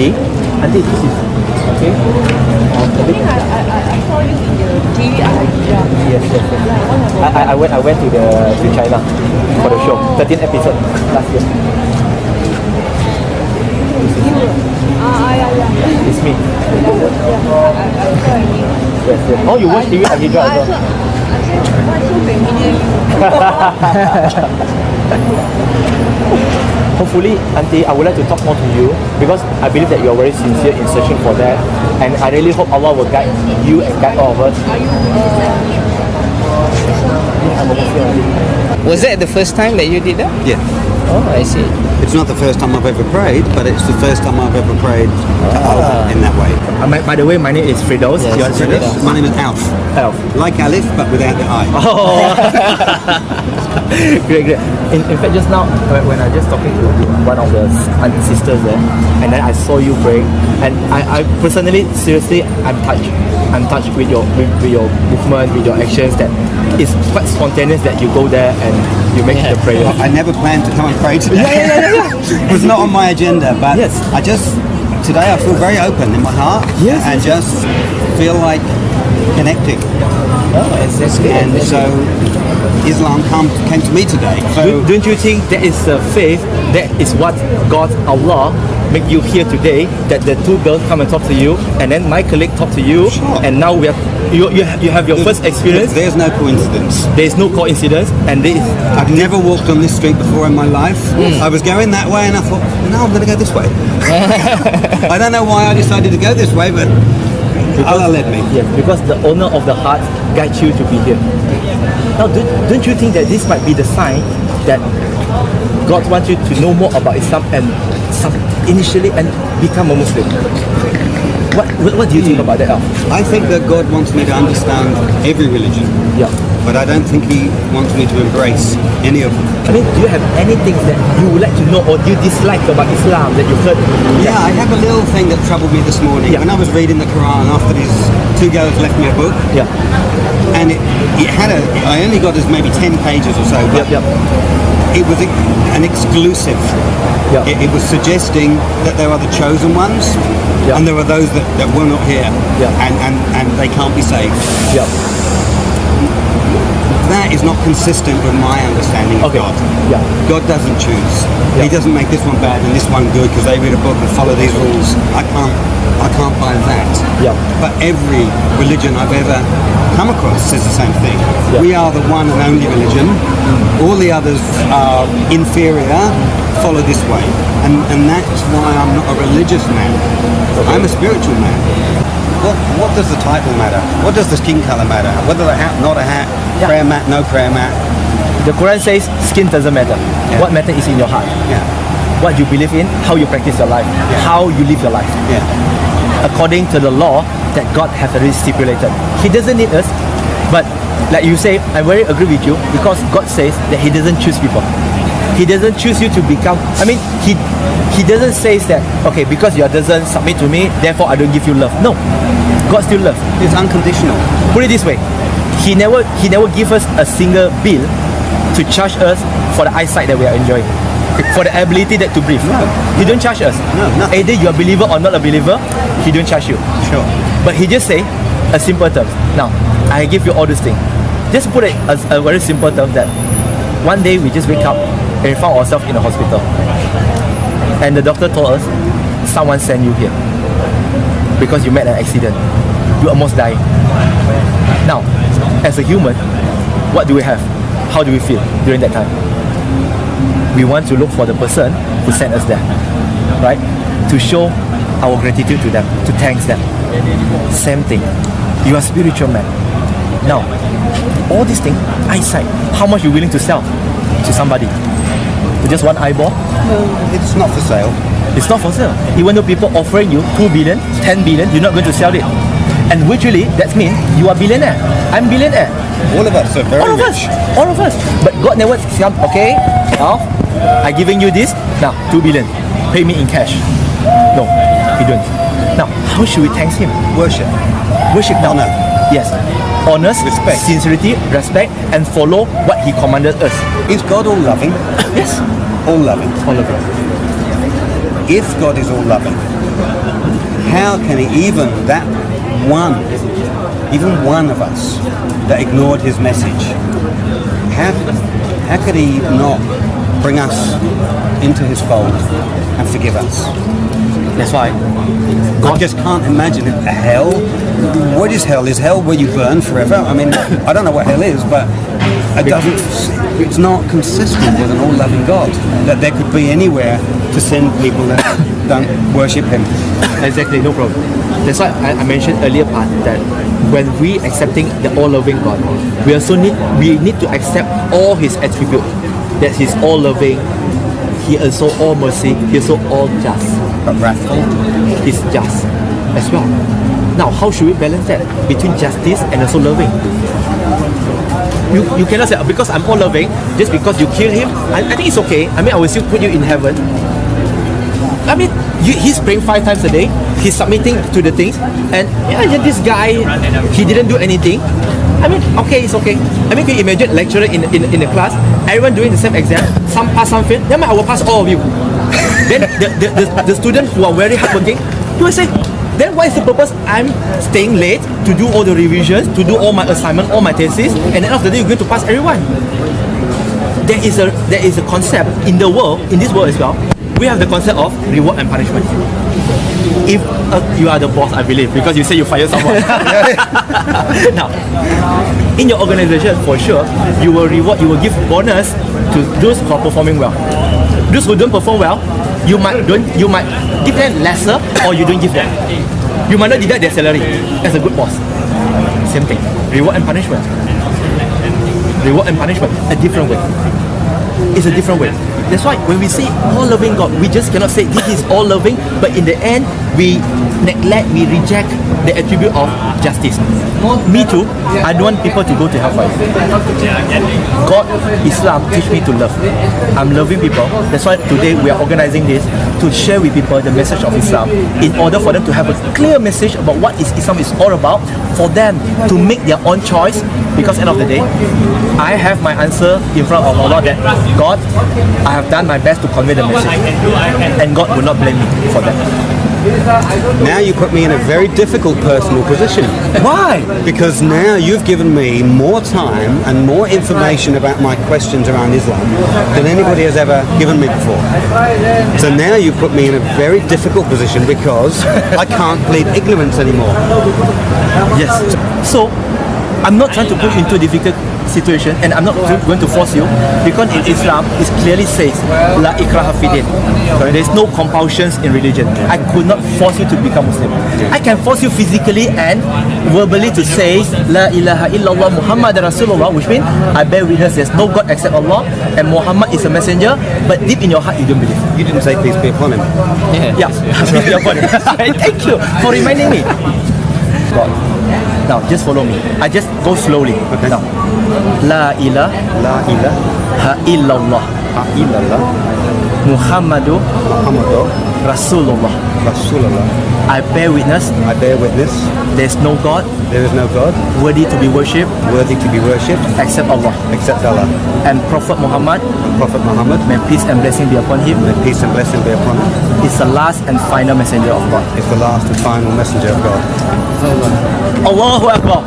Auntie, this is okay. I saw you in the TV. Yes. I went to China for the show. 13th episode last year. It's me. Yes. Oh, you watch TV at Hijrah as well? Hopefully, Auntie, I would like to talk more to you because I believe that you are very sincere in searching for that, and I really hope Allah will guide you and guide all of us. Was that the first time that you did that? Yeah. Oh, I see. It's not the first time I've ever prayed, but it's the first time I've ever prayed to Allah in that way. By the way, my name is Firdaus. Yes, My name is Alf. Alf. Like Alif, but without the I. Oh. Great. In fact, just now when I just talking to one of the sisters there, and then I saw you praying, and I personally, seriously, I'm touched with your movement, with your actions. That it's quite spontaneous that you go there and you make the prayer. I never planned to come and pray today. Yeah. It was not on my agenda, but yes. Today I feel very open in my heart, and just feel like connecting. Oh, exactly. And so Islam came to me today. So don't you think that is a faith? That is what God, Allah, make you here today. That the two girls come and talk to you, and then my colleague talk to you, and now you have your first experience. There's no coincidence. There is no coincidence, and I've never walked on this street before in my life. I was going that way, and I thought, no, I'm going to go this way. I don't know why I decided to go this way, but Allah led me. Yes, because the owner of the heart guides you to be here. Now, don't you think that this might be the sign that God wants you to know more about Islam and initially and become a Muslim? What do you think about that, Alf? I think that God wants me to understand every religion. Yeah. But I don't think He wants me to embrace any of them. I mean, do you have anything that you would like to know or do you dislike about Islam that you heard? Yeah, I have a little thing that troubled me this morning. Yeah. When I was reading the Quran after these two girls left me a book. Yeah. And it had I only got as maybe 10 pages or so. But it was an exclusive. Yeah. It was suggesting that there are the chosen ones, and there are those that were not here, and they can't be saved. Yeah. That is not consistent with my understanding of God. Yeah. God doesn't choose. Yeah. He doesn't make this one bad and this one good because they read a book and follow these rules. I can't buy that. Yeah. But every religion I've ever come across says the same thing. Yeah. We are the one and only religion. All the others are inferior. Follow this way. And that's why I'm not a religious man. Okay. I'm a spiritual man. What does the title matter? What does the skin color matter? Whether a hat, not a hat, prayer mat, no prayer mat. The Quran says skin doesn't matter. Yeah. What matters is in your heart. Yeah. What you believe in, how you practice your life, how you live your life. Yeah. According to the law that God has already stipulated. He doesn't need us, but like you say, I very agree with you because God says that He doesn't choose people. He doesn't choose you to become. I mean, He doesn't say that, okay, because you doesn't submit to me, therefore I don't give you love. No, God still loves. It's unconditional. Put it this way, He never give us a single bill to charge us for the eyesight that we are enjoying, for the ability that to breathe. No. He don't charge us. No, nothing. Either you're a believer or not a believer, He don't charge you. Sure. But He just say a simple term. Now, I give you all these things. Just put it as a very simple term that one day we just wake up and we found ourselves in a hospital. And the doctor told us, someone sent you here because you met an accident. You almost died. Now, as a human, what do we have? How do we feel during that time? We want to look for the person who sent us there, right? To show our gratitude to them, to thank them. Same thing. You are spiritual man. Now, all these things, eyesight, how much you willing to sell to somebody? With just one eyeball? It's not for sale. It's not for sale. Even though people offering you 2 billion, 10 billion, you're not going to sell it. And virtually, that means you are billionaire. I'm billionaire. All of us are very all of rich. All of us. But God never said, okay, now I'm giving you this. Now, 2 billion. Pay me in cash. No, He don't. Now, how should we thank Him? Worship. Worship now. Honor. Yes. Honest, Respect. sincerity, respect, and follow what He commanded us. Is God all loving? Yes. All loving. All of it. If God is all loving, How can he even one of us that ignored his message? How could he not bring us into his fold and forgive us? That's why I just can't imagine it. Hell? What is hell? Is hell where you burn forever? I mean, I don't know what hell is, but it's not consistent with an all-loving God that there could be anywhere to send people that don't worship him. exactly, no problem. That's why I mentioned earlier part that when we accepting the all-loving God, we need to accept all his attributes. That he's all-loving, he is also all mercy, he is also all just. But wrathful. He's just as well. Now, how should we balance that between justice and also loving? You cannot say, because I'm all loving, just because you kill him, I think it's okay. I mean, I will still put you in heaven. I mean, he's praying 5 times a day, he's submitting to the things, and this guy, he didn't do anything. I mean, okay, it's okay. I mean, can you imagine lecturer in the class, everyone doing the same exam, some pass, some fail, then I will pass all of you. Then the students who are very hardworking, you will say, then what is the purpose? I'm staying late to do all the revisions, to do all my assignment, all my thesis, and at the end of the day, you're going to pass everyone. There is a concept in the world, in this world as well. We have the concept of reward and punishment. If you are the boss, I believe, because you say you fire someone. Now, in your organization, for sure, you will give bonus to those who are performing well. Those who don't perform well, you might give them lesser, or you don't give them. You might not deduct their salary as a good boss. Same thing. Reward and punishment. Reward and punishment, a different way. It's a different way. That's why when we say all-loving God, we just cannot say this is all-loving, but in the end, we neglect, we reject the attribute of justice. Me too, I don't want people to go to hellfire. God, Islam, teach me to love. I'm loving people. That's why today we are organizing this to share with people the message of Islam, in order for them to have a clear message about what Islam is all about, for them to make their own choice, because at the end of the day, I have my answer in front of Allah that God, I have done my best to convey the message, and God will not blame me for that. Now you put me in a very difficult personal position. Why? Because now you've given me more time and more information about my questions around Islam than anybody has ever given me before. So now you put me in a very difficult position because I can't plead ignorance anymore. Yes. So, I'm not trying to put you into a difficult situation, and I'm not going to force you, because in Islam it clearly says La ikraha fi din. There is no compulsions in religion. I could not force you to become Muslim. I can force you physically and verbally to say La ilaha illallah Muhammad Rasulullah, which means I bear witness there's no God except Allah and Muhammad is a messenger, but deep in your heart you don't believe. You didn't say peace be upon him. Yeah, peace be upon him. Thank you for reminding me. God. Now, just follow me. I just go slowly. Okay. Now, La ilaha illallah Muhammadu Rasulullah. I bear witness. There is no God worthy to be worshipped except Allah. And Prophet Muhammad, may peace and blessing be upon him, is the last and final messenger of God. Is the last and final messenger of God. Allahu Akbar.